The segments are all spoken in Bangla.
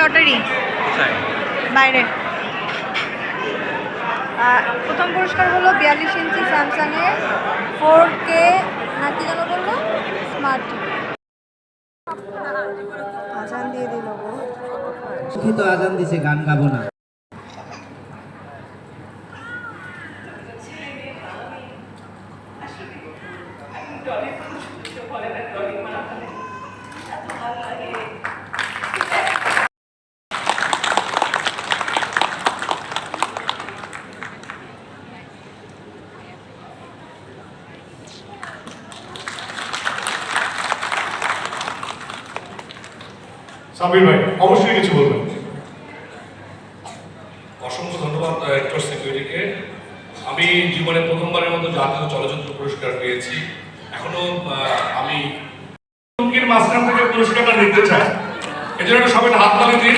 লটারি বাইরে। প্রথম পুরস্কার হলো 42 ইঞ্চি স্যামসাং এর 4K না কি যেন বললো স্মার্ট টিভি। আজান দিয়ে দিল গো। কি তো আজান দিছে, গান গাবো না। সাবির ভাই অবশ্যই কিছু বলবেন। অসংখ্য ধন্যবাদ অ্যাক্টর সিকিউরিটিকে। আমি জীবনে প্রথমবারের মতো জাতীয় চলচ্চিত্র পুরস্কার পেয়েছি। এখনো আমি চুমকির মাঝখান থেকে পুরস্কারটা নিতে চাই, এজন্য সবাই হাত তালি দিন।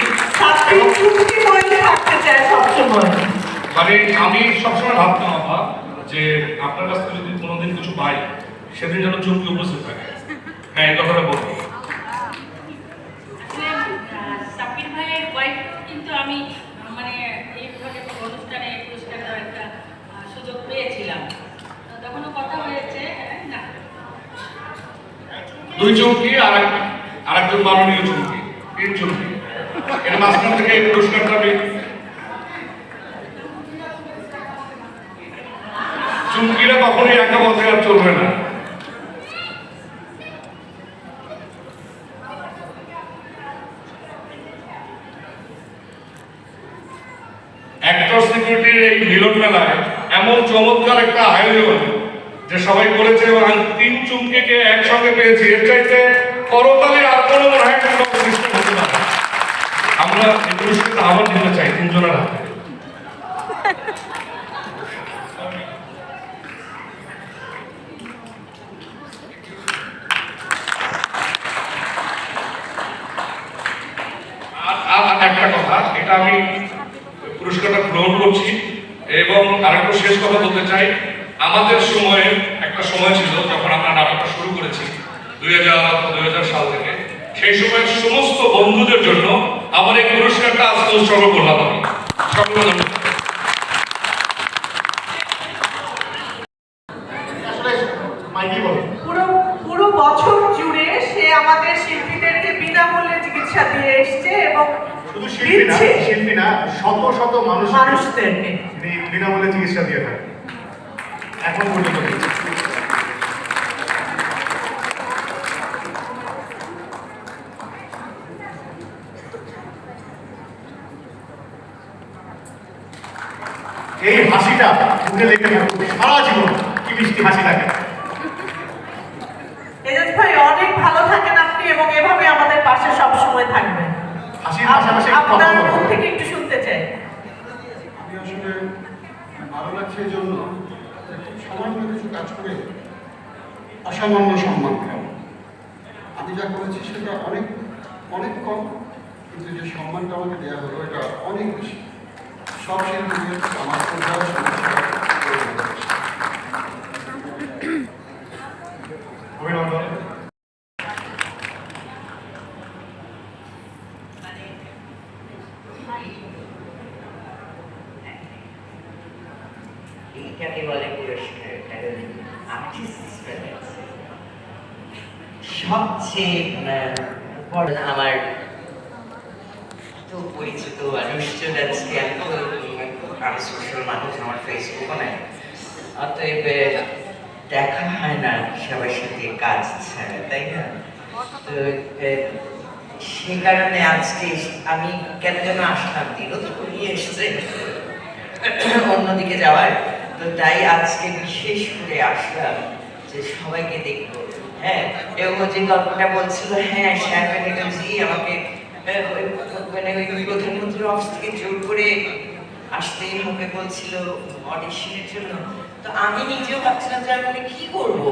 মানে আমি সবসময় ভাবতাম বাবা যে আপনার কাছ থেকে যদি কোনোদিন কিছু পাই সেদিন যেন চুমকি উপস্থিত থাকে। হ্যাঁ, এই কথাটা বলবো। আমি মানে এইভাবে অনুষ্ঠানে পুরস্কার দেওয়ার একটা সুযোগ পেয়েছিলাম, তখনও কথা হয়েছে। না, দুই চুমকি আর একজন মাননীয় চুমকি, 3 চুমকি, এর মাঝখান থেকে এই পুরস্কারটা আমি চুমকিরা কখনোই একা বলতে আর চলবে না। অ্যাক্টর সিকিউরিটির এই মিলন মেলায় এমন চমৎকার একটা আয়োজন যে সবাই করেছে এবং 3 চুমকিকে একসঙ্গে পেয়েছি, এর চাইতে করতালি আর কোনো মনে হয় কোনো সিস্টেম হতে পারে। আমরা এই পুরস্কারটা আবার দিতে চাই 3 জনের হাতে। আর একটা কথা, এটা আমি পুরস্কারটা গ্রহণ করছি এবং আরেকটা শেষ কথা বলতে চাই। আমাদের সময়ে একটা সময় ছিল যখন আমরা নাটকটা শুরু করেছি 2000 সাল থেকে, সেই সময়ের সমস্ত বন্ধুদের জন্য আমার এই পুরস্কারটা আজকে উৎসর্গ করলাম আমি। পুরো বছর জুড়ে সে আমাদের শিল্পীদেরকে বিনামূল্যে চিকিৎসা দিয়ে এসছে এবং শুধু শিল্পী না শত শত মানুষদেরকে বিনামূল্যে চিকিৎসা দিয়ে থাকে এখন পর্যন্ত। মুখে লেগে থাকুক সারা জীবন, কি মিষ্টি হাসি থাকে। এজাজ ভাই অনেক ভালো থাকেন আপনি, এবং এভাবে আমাদের পাশে সব সময় থাকবেন। হাসির পাশাপাশি কথা আপনার বলবো। মুখ থেকে একটু শুনতে চাই। আমি আসলে ভালো লাগছে এই জন্য যে খুব সামান্য কিছু কাজ করে অসামান্য সম্মান পেলাম। আমি যা করেছি সেটা অনেক অনেক কম, কিন্তু যে সম্মানটা আমাকে দেওয়া হলো এটা অনেক বেশি। সব শিল্পীদের আমার শ্রদ্ধা সমস্যা অভিনন্দন। এইটাকে বলে পুরস্কার, কারণ সবচেয়ে বড় আমার তো পরিচিত মানুষজন আজকে আমি সোশ্যাল মানুষ, আমার ফেসবুকও নাই, অতএব দেখা হয় না সবার সাথে কাজ ছাড়া, তাই না? তো সে কারণে আজকে আমি কেন যেন আসলাম, দিনও তো নিয়ে এসছে অন্যদিকে যাওয়ার, তো তাই আজকে বিশেষ করে আসলাম যে সবাইকে দেখবো। হ্যাঁ, এবং যে গল্পটা বলছিল, হ্যাঁ স্যার ম্যাডামজি আমাকে মানে ওই প্রধানমন্ত্রীর অফিস থেকে জোর করে আসতেই হবে বলছিল অডিশনের জন্য, তো আমি নিজেও ভাবছিলাম যে আমি কি করবো।